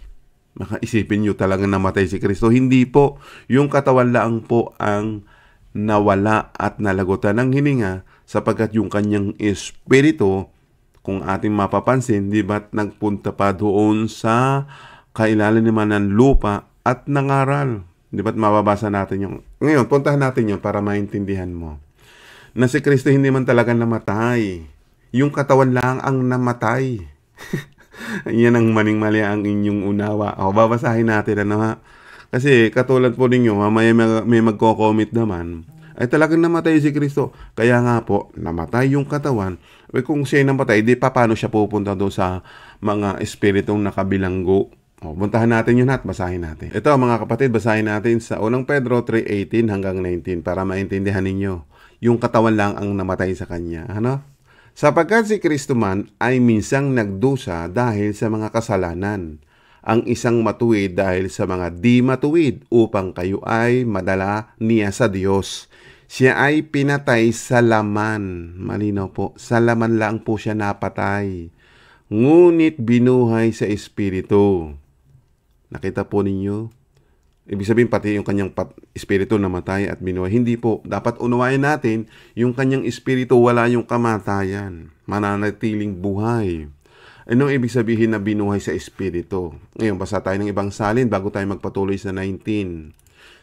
Makaisipin nyo talagang namatay si Kristo. Hindi po. Yung katawan lang po ang nawala at nalagutan ng hininga sapagkat yung kanyang espiritu, kung ating mapapansin, di ba't nagpunta pa doon sa kailaliman ng lupa at nangaral. Di ba't mababasa natin yung... Ngayon, puntahan natin yun para maintindihan mo. Na si Kristo hindi man talaga namatay. Yung katawan lang ang namatay. Yan ang maling-mali ang inyong unawa. Babasahin natin Kasi katulad po ninyo, mamaya may magko-comment naman, ay talagang namatay si Kristo. Kaya nga po, namatay yung katawan. Kung siya namatay, di pa paano siya pupunta doon sa mga espiritong nakabilanggo? O, buntahan natin yun at basahin natin. Ito mga kapatid, basahin natin sa unang Pedro 3:18 hanggang 19 para maintindihan ninyo. Yung katawan lang ang namatay sa kanya. Ano? Sapagkat si Kristo man ay minsang nagdusa dahil sa mga kasalanan, ang isang matuwid dahil sa mga di matuwid upang kayo ay madala niya sa Diyos. Siya ay pinatay sa laman. Malinaw po, sa laman lang po siya napatay. Ngunit binuhay sa Espiritu. Nakita po ninyo? Ibig sabihin pati yung kanyang espiritu namatay at binuhay. Hindi po. Dapat unawain natin yung kanyang espiritu wala yung kamatayan. Mananatiling buhay. Anong ibig sabihin na binuhay sa espiritu? Ngayon, basa tayo ng ibang salin bago tayo magpatuloy sa 19.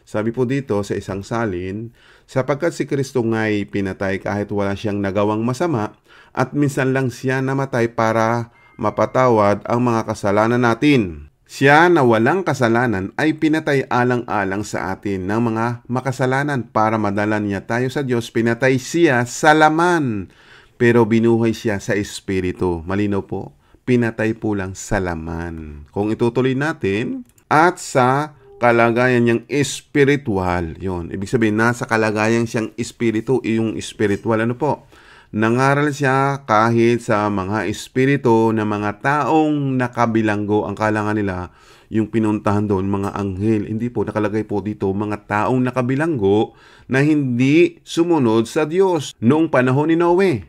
Sabi po dito sa isang salin, sapagkat si Kristo nga'y pinatay kahit wala siyang nagawang masama at minsan lang siya namatay para mapatawad ang mga kasalanan natin. Siya na walang kasalanan ay pinatay alang-alang sa atin ng mga makasalanan para madala niya tayo sa Diyos. Pinatay siya sa laman, pero binuhay siya sa espiritu. Malinaw po, pinatay po lang sa laman. Kung itutuloy natin, at sa kalagayan niyang espiritual, yun. Ibig sabihin, nasa kalagayan siyang espiritu, yung espiritual, ano po? Nangaral siya kahit sa mga espiritu na mga taong nakabilanggo. Ang kalangan nila, yung pinuntahan doon, mga anghel. Hindi po, nakalagay po dito, mga taong nakabilanggo na hindi sumunod sa Diyos noong panahon ni Noe.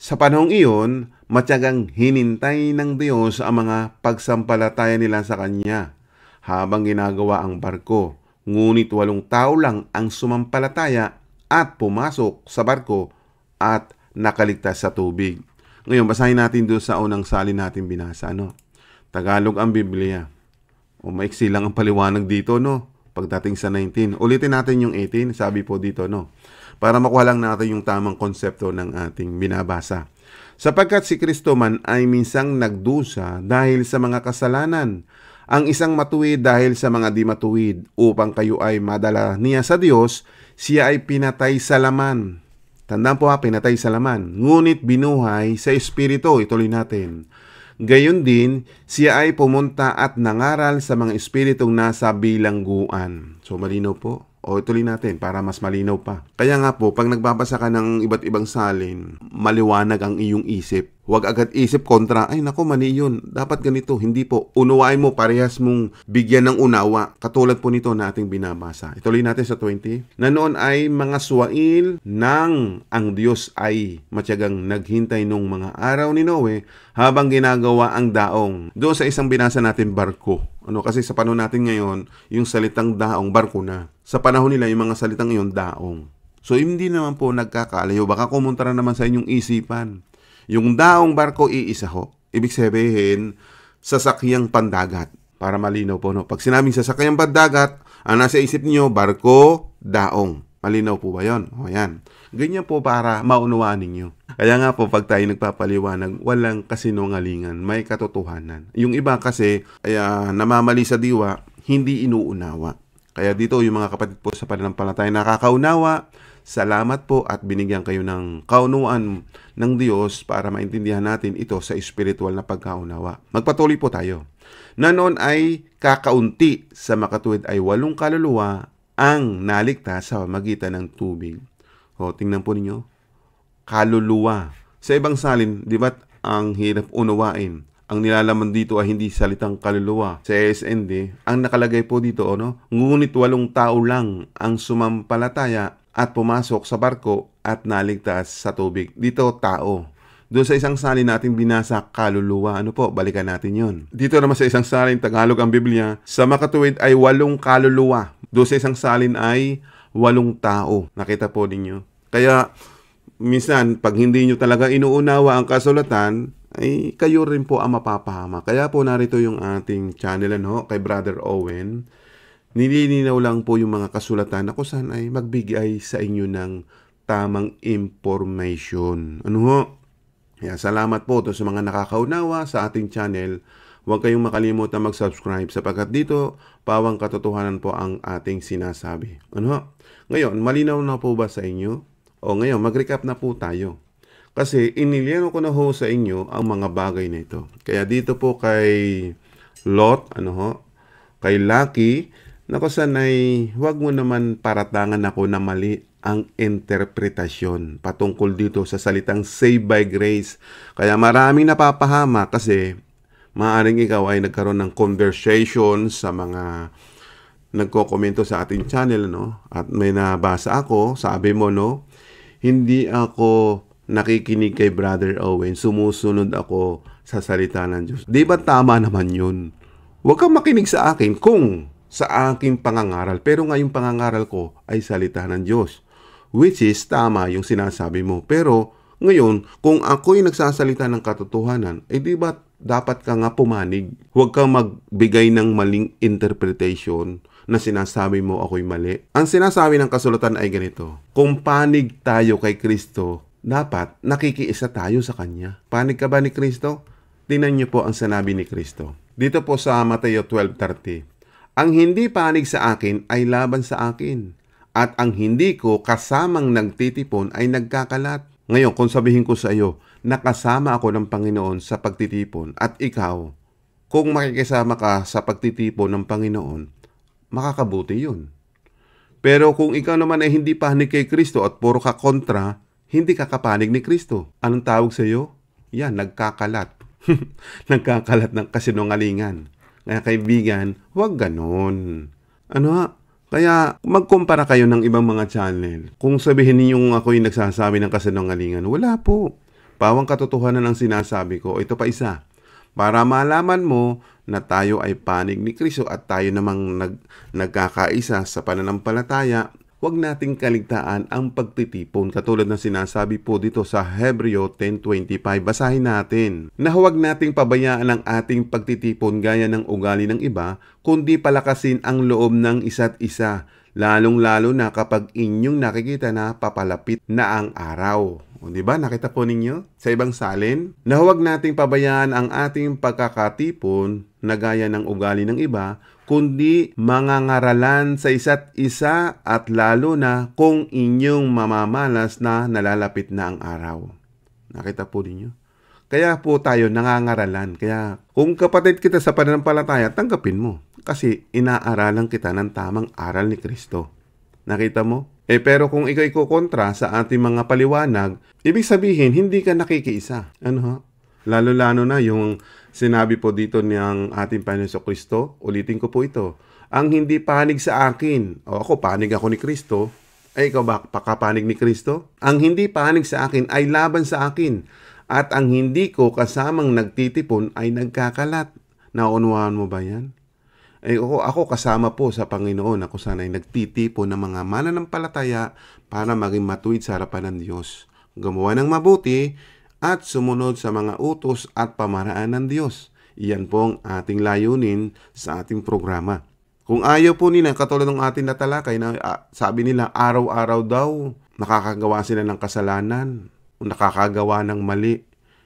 Sa panahong iyon, matyagang hinintay ng Diyos ang mga pagsampalataya nila sa Kanya habang ginagawa ang barko. Ngunit 8 tao lang ang sumampalataya at pumasok sa barko at nakaligtas sa tubig. Ngayon, basahin natin doon sa unang salin natin binasa, no? Tagalog ang Biblia. O maiksi lang ang paliwanag dito, no? Pagdating sa 19. Ulitin natin yung 18, sabi po dito, no? Para makuha lang natin yung tamang konsepto ng ating binabasa. Sapagkat si Kristo man ay minsang nagdusa dahil sa mga kasalanan, ang isang matuwid dahil sa mga di matuwid, upang kayo ay madala niya sa Diyos, siya ay pinatay sa laman. Tandaan po pinatay sa laman. Ngunit binuhay sa espiritu. Ituloy natin. Gayon din, siya ay pumunta at nangaral sa mga espiritong nasa bilangguan. So, malinaw po. O, ituloy natin para mas malinaw pa. Kaya nga po, pag nagbabasa ka ng iba't ibang salin, maliwanag ang iyong isip. Huwag agad isip kontra, ay nako, mali yun. Dapat ganito. Hindi po. Unawain mo, parehas mong bigyan ng unawa. Katulad po nito na ating binabasa. Ituloy natin sa 20. Na noon ay mga suwail nang ang Diyos ay matyagang naghintay nung mga araw ni Noe habang ginagawa ang daong. Doon sa isang binasa natin, barko. Kasi sa panahon natin ngayon, yung salitang daong, barko na. Sa panahon nila, yung mga salitang yun, daong. So, hindi naman po nagkakalayo. Baka kumontra naman sa inyong isipan. Yung daong barko, iisa ho. Ibig sabihin, sasakyang pandagat. Para malinaw po, no? Pag sinabing sasakyang pandagat, ang nasa isip niyo, barko, daong. Malinaw po ba yun? O yan. Ganyan po para maunawaan ninyo. Kaya nga po, pag tayo nagpapaliwanag, walang kasinungalingan, may katotohanan. Yung iba kasi, namamali sa diwa, hindi inuunawa. Kaya dito, yung mga kapatid po sa pananampalataya nakakaunawa, salamat po at binigyan kayo ng kaunawaan ng Diyos para maintindihan natin ito sa espiritual na pagkaunawa. Magpatuloy po tayo. Na noon ay kakaunti sa makatuwid ay 8 kaluluwa ang naligtas sa magitan ng tubig. O, tingnan po ninyo. Kaluluwa. Sa ibang salin, di ba ang hirap unawain? Ang nilalaman dito ay hindi salitang kaluluwa. Sa SND, ang nakalagay po dito, ngunit 8 tao lang ang sumampalataya at pumasok sa barko at naligtas sa tubig. Dito, tao. Doon sa isang salin natin binasa, kaluluwa. Balikan natin yon. Dito naman sa isang salin, Tagalog ang Biblia, sa makatuwid ay 8 kaluluwa. Doon sa isang salin ay 8 tao. Nakita po ninyo. Kaya, minsan, pag hindi nyo talaga inuunawa ang kasulatan, ay kayo rin po ang mapapahama. Kaya po narito yung ating channel, kay Brother Owen. Nililinaw lang po yung mga kasulatan na kung saan ay magbigay sa inyo ng tamang information. Kaya salamat po to sa mga nakakaunawa sa ating channel. Huwag kayong makalimutan mag-subscribe sapagkat dito, pawang katotohanan po ang ating sinasabi. Ngayon, malinaw na po ba sa inyo? O ngayon, mag-recap na po tayo. Kasi inilino ko na ho sa inyo ang mga bagay na ito. Kaya dito po kay Lot, kay Lucky, na kusan ay huwag mo naman paratangan ako na mali ang interpretasyon patungkol dito sa salitang save by grace. Kaya maraming napapahama kasi maaaring ikaw ay nagkaroon ng conversation sa mga nagko-komento sa ating channel, At may nabasa ako, sabi mo, hindi ako nakikinig kay Brother Owen, sumusunod ako sa salita ng Diyos. Di ba tama naman yun? Huwag kang makinig sa akin kung sa aking pangangaral. Pero ngayong pangangaral ko ay salita ng Diyos. Which is tama yung sinasabi mo. Pero ngayon, kung ako'y nagsasalita ng katotohanan, di ba dapat ka nga pumanig? Huwag kang magbigay ng maling interpretation na sinasabi mo ako'y mali. Ang sinasabi ng kasulatan ay ganito: kung panig tayo kay Kristo, dapat nakikiisa tayo sa Kanya. Panig ka ba ni Kristo? Tingnan niyo po ang sinabi ni Kristo. Dito po sa Mateo 12:30. Ang hindi panig sa akin ay laban sa akin, at ang hindi ko kasamang nagtitipon ay nagkakalat. Ngayon, kung sabihin ko sa iyo, nakasama ako ng Panginoon sa pagtitipon, at ikaw, kung makikisama ka sa pagtitipon ng Panginoon, makakabuti yun. Pero kung ikaw naman ay hindi panig kay Kristo at puro ka kontra, hindi ka kapanig ni Kristo. Anong tawag sa iyo? Yan, nagkakalat. Nagkakalat ng kasinungalingan. Kaya kaibigan, huwag ganon. Kaya magkumpara kayo ng ibang mga channel. Kung sabihin ninyong ako'y nagsasabi ng kasinungalingan, wala po. Pawang katotohanan ang sinasabi ko. Ito pa isa. Para malaman mo na tayo ay panig ni Kristo at tayo namang nagkakaisa sa pananampalataya, huwag nating kaligtaan ang pagtitipon. Katulad ng sinasabi po dito sa Hebreo 10:25. Basahin natin. Na huwag nating pabayaan ang ating pagtitipon gaya ng ugali ng iba, kundi palakasin ang loob ng isa't isa, lalong-lalo na kapag inyong nakikita na papalapit na ang araw. O, diba? Nakita po ninyo sa ibang salin? Na huwag nating pabayaan ang ating pagkakatipon na gaya ng ugali ng iba, kundi mangangaralan sa isa't isa at lalo na kung inyong mamamalas na nalalapit na ang araw. Nakita po ninyo? Kaya po tayo nangangaralan. Kaya kung kapatid kita sa pananampalataya, tanggapin mo. Kasi inaaralan kita ng tamang aral ni Kristo. Nakita mo? Pero kung ikaw ikukontra sa ating mga paliwanag, ibig sabihin, hindi ka nakikiisa. Lalo-lalo na yung sinabi po dito niyang ating Panginoon Kristo, ulitin ko po ito, ang hindi panig sa akin, ako panig ako ni Kristo, ay ikaw ba pakapanig ni Kristo? Ang hindi panig sa akin ay laban sa akin, at ang hindi ko kasamang nagtitipon ay nagkakalat. Naunawaan mo ba yan? Ako kasama po sa Panginoon, ako sana'y nagtitipon ng mga mananampalataya para maging matuwid sa harapan ng Diyos, gumawa ng mabuti, at sumunod sa mga utos at pamaraan ng Diyos. Iyan po ang ating layunin sa ating programa. Kung ayaw po nila, katulad ng ating natalakay, na sabi nila araw-araw daw nakakagawa sila ng kasalanan, nakakagawa ng mali.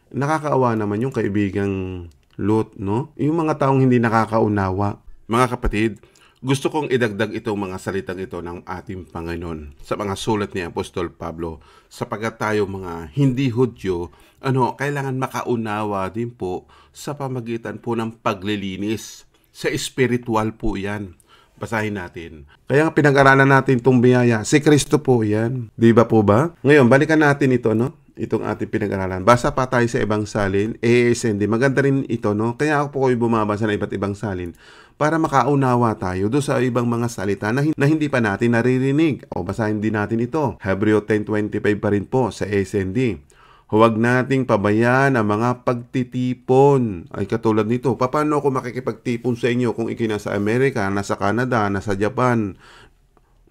Nakakaawa naman yung kaibigang Lot, Yung mga taong hindi nakakaunawa. Mga kapatid, gusto kong idagdag itong mga salitang ito ng ating Panginoon sa mga sulat ni Apostol Pablo, sapagkat tayo mga hindi Hudyo, kailangan makaunawa din po sa pamagitan po ng paglilinis. Sa spiritual po yan. Basahin natin. Kaya pinag-aralan natin itong biyaya. Si Kristo po yan. Di ba po ba? Ngayon, balikan natin ito, itong ating pinag-aralan. Basa pa tayo sa ibang salin. ASND. Maganda rin ito, Kaya ako po ko'y bumabasa ng iba't ibang salin para makaunawa tayo doon sa ibang mga salita na hindi pa natin naririnig. O basahin din natin ito. Hebreo 10:25 pa rin po sa ASND. Huwag nating pabayaan ang mga pagtitipon. Ay katulad nito, paano ako makikipagtipon sa inyo kung ikay nasa Amerika, nasa Canada, nasa Japan,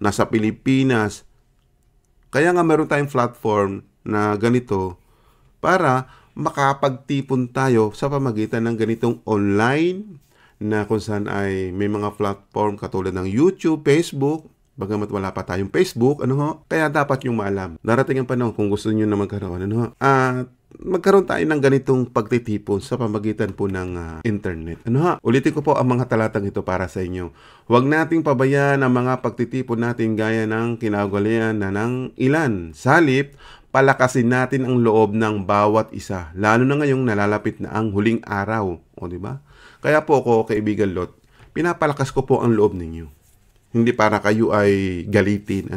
nasa Pilipinas? Kaya nga meron tayong platform na ganito para makapagtipon tayo sa pamagitan ng ganitong online na kung saan ay may mga platform katulad ng YouTube, Facebook, bagamat wala pa tayong Facebook, kaya dapat yung maalam. Darating ang panahon kung gusto niyo na magkaroon, at magkaroon tayo ng ganitong pagtitipon sa pamagitan po ng internet. Ulitin ko po ang mga talatang ito para sa inyo. Huwag nating pabayaan ang mga pagtitipon natin gaya ng kinagalian na ng ilan. Salip, palakasin natin ang loob ng bawat isa. Lalo na ngayong nalalapit na ang huling araw. O, di ba? Kaya po ako, kaibigan Lot, pinapalakas ko po ang loob ninyo. Hindi para kayo ay galitin.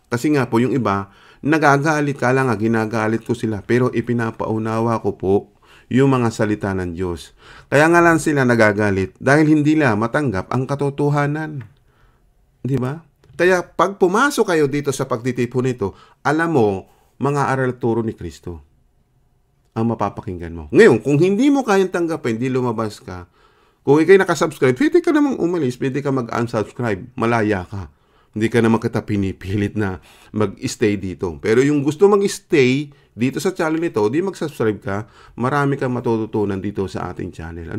Kasi nga po, yung iba, nagagalit ka lang, ginagalit ko sila. Pero ipinapaunawa ko po yung mga salita ng Diyos. Kaya nga lang sila nagagalit dahil hindi nila matanggap ang katotohanan. Di ba? Kaya pag pumasok kayo dito sa pagtitipon nito, alam mo, mga aral turo ni Kristo ang mapapakinggan mo. Ngayon, kung hindi mo kayang tanggapin, hindi lumabas ka, kung ikay nakasubscribe, pwede ka namang umalis, pwede ka mag-unsubscribe, malaya ka. Hindi ka naman kita pinipilit na mag-stay dito. Pero yung gusto mag-stay dito sa channel nito, di mag-subscribe ka, marami kang matututunan dito sa ating channel.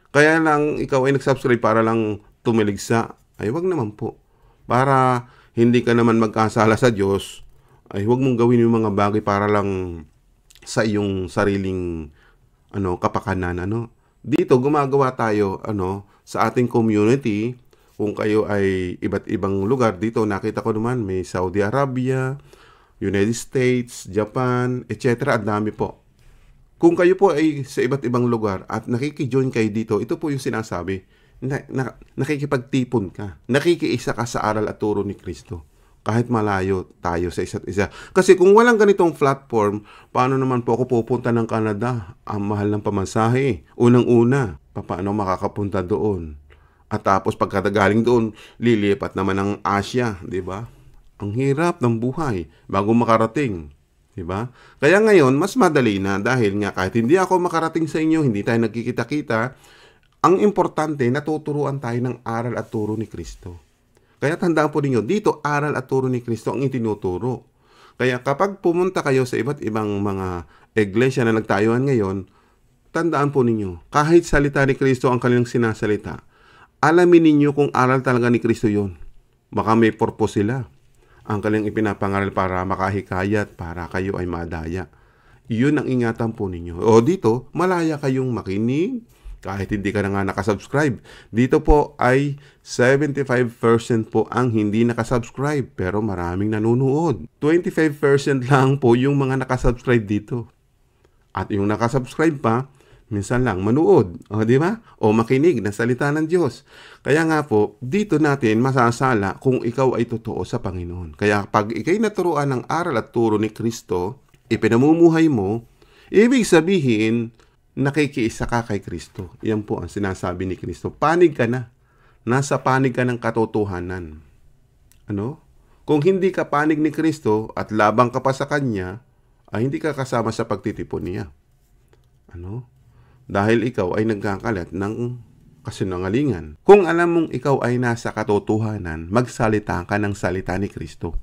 Kaya lang ikaw ay nag-subscribe para lang tumiligsa, ay wag naman po. Para hindi ka naman magkasala sa Diyos, ay huwag mong gawin yung mga bagay para lang sa iyong sariling kapakanan. Dito gumagawa tayo sa ating community. Kung kayo ay iba't ibang lugar dito, nakita ko naman may Saudi Arabia, United States, Japan, etc. Ang dami po. Kung kayo po ay sa iba't ibang lugar at nakikijoin kayo dito, ito po yung sinasabi, nakikipagtipon ka, nakikiisa ka sa aral at turo ni Kristo. Kahit malayo tayo sa isa't isa. Kasi kung walang ganitong platform, paano naman po ako pupunta ng Canada? Ang mahal ng pamasahe. Unang-una, paano makakapunta doon? At tapos pagkatagaling doon, lilipat naman ng Asia, di ba? Ang hirap ng buhay bago makarating, di ba? Kaya ngayon, mas madali na dahil nga kahit hindi ako makarating sa inyo, hindi tayo nagkikita-kita, ang importante, natuturuan tayo ng aral at turo ni Kristo. Kaya tandaan po ninyo, dito aral at turo ni Kristo ang itinuturo. Kaya kapag pumunta kayo sa iba't ibang mga iglesia na nagtayuan ngayon, tandaan po ninyo, kahit salita ni Kristo ang kanilang sinasalita, alamin ninyo kung aral talaga ni Kristo yon. Baka may purpose sila. Ang kanilang ipinapangaral para makahikayat, para kayo ay madaya. Iyon ang ingatan po ninyo. O dito, malaya kayong makinig, kahit hindi ka na nga nakasubscribe. Dito po ay 75% po ang hindi nakasubscribe, pero maraming nanonood. 25% lang po yung mga nakasubscribe dito. At yung nakasubscribe pa, minsan lang manood, di ba? O makinig ng salita ng Diyos. Kaya nga po, dito natin masasala kung ikaw ay totoo sa Panginoon. Kaya pag ikay naturuan ng aral at turo ni Kristo, ipinamumuhay mo, ibig sabihin, nakikiisa ka kay Kristo. Yan po ang sinasabi ni Kristo. Panig ka na. Nasa panig ka ng katotohanan. Kung hindi ka panig ni Kristo at labang ka pa sa Kanya, ay hindi ka kasama sa pagtitipon niya. Dahil ikaw ay nagkakalat ng kasinungalingan. Kung alam mong ikaw ay nasa katotohanan, magsalita ka ng salita ni Kristo.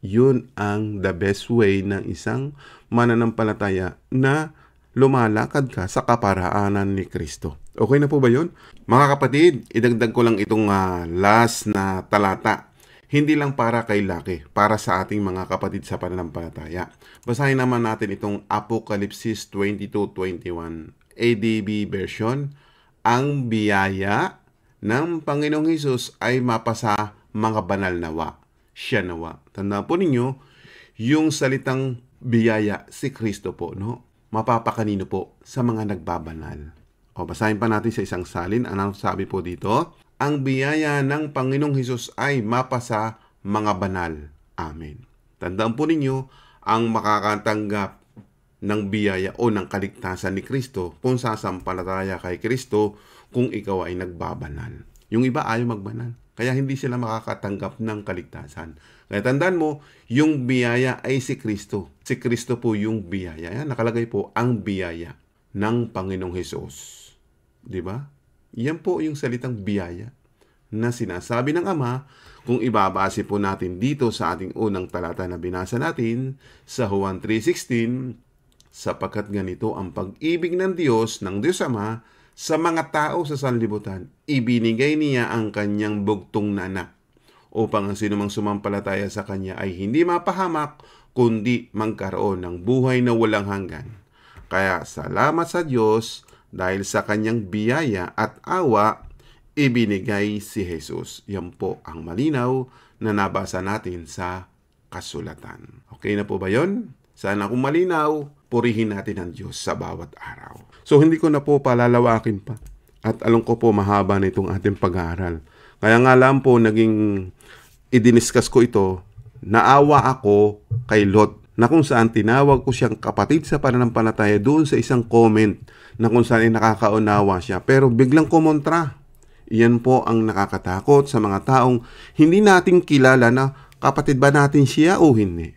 Yun ang the best way ng isang mananampalataya na lumalakad ka sa kaparaanan ni Kristo. Okay na po ba yun? Mga kapatid, idagdag ko lang itong last na talata. Hindi lang para kay Lucky, para sa ating mga kapatid sa pananampalataya. Basahin naman natin itong Apokalipsis 22:21, ADB version. Ang biyaya ng Panginoong Hesus ay mapasa mga banal nawa. Siya nawa. Tandaan po ninyo, yung salitang biyaya, si Kristo po, mapapakanino po sa mga nagbabanal. O basahin pa natin sa isang salin. Anong sabi po dito? Ang biyaya ng Panginoong Hesus ay mapasa mga banal. Amen. Tandaan po ninyo, ang makakatanggap ng biyaya o ng kaligtasan ni Kristo kung sasampalataya kay Kristo kung ikaw ay nagbabanal. Yung iba ayaw magbanal. Kaya hindi sila makakatanggap ng kaligtasan. Kaya tandaan mo, yung biyaya ay si Kristo. Si Kristo po yung biyaya. Yan, nakalagay po, ang biyaya ng Panginoong Hesus. Diba? Yan po yung salitang biyaya na sinasabi ng Ama kung ibabase po natin dito sa ating unang talata na binasa natin sa Juan 3:16, sapagkat ganito ang pag-ibig ng Diyos Ama, sa mga tao sa sanlibutan, ibinigay niya ang kanyang bugtong na anak, upang ang sinumang sumampalataya sa kanya ay hindi mapahamak, kundi magkaroon ng buhay na walang hanggan. Kaya salamat sa Diyos dahil sa kanyang biyaya at awa, ibinigay si Jesus. Yan po ang malinaw na nabasa natin sa kasulatan. Okay na po ba yon? Sana kung malinaw, purihin natin ang Diyos sa bawat araw. So hindi ko na po palalawakin pa. At alam ko po mahaba na itong ating pag-aaral. Kaya nga lang po naging idiniscuss ko ito, naawa ako kay Lot na kung saan tinawag ko siyang kapatid sa pananampalataya doon sa isang comment na kung saan ay nakakaunawa siya. Pero biglang kumontra. Iyan po ang nakakatakot sa mga taong hindi natin kilala na kapatid ba natin siya o hindi.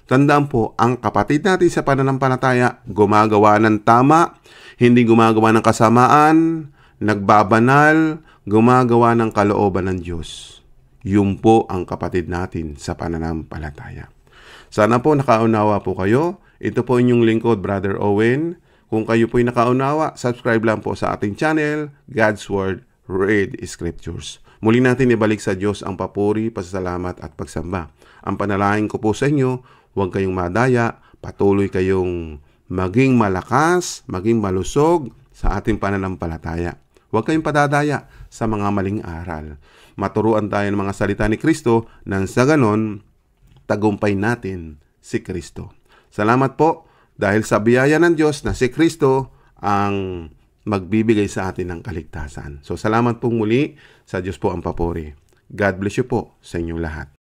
Tandaan po, ang kapatid natin sa pananampalataya, gumagawa ng tama, hindi gumagawa ng kasamaan, nagbabanal, gumagawa ng kalooban ng Diyos. Yun po ang kapatid natin sa pananampalataya. Sana po nakaunawa po kayo. Ito po inyong lingkod, Brother Owen. Kung kayo po'y nakaunawa, subscribe lang po sa ating channel, God's Word, Read Scriptures. Muli natin ibalik sa Diyos ang papuri, pasasalamat at pagsamba. Ang panalangin ko po sa inyo, huwag kayong madaya, patuloy kayong maging malakas, maging malusog sa ating pananampalataya. Huwag kayong padadaya sa mga maling aral. Maturuan tayo ng mga salita ni Kristo nang sa ganon, tagumpay natin si Kristo. Salamat po dahil sa biyaya ng Diyos na si Kristo ang magbibigay sa atin ng kaligtasan. So salamat po muli, sa Diyos po ang papuri. God bless you po sa inyong lahat.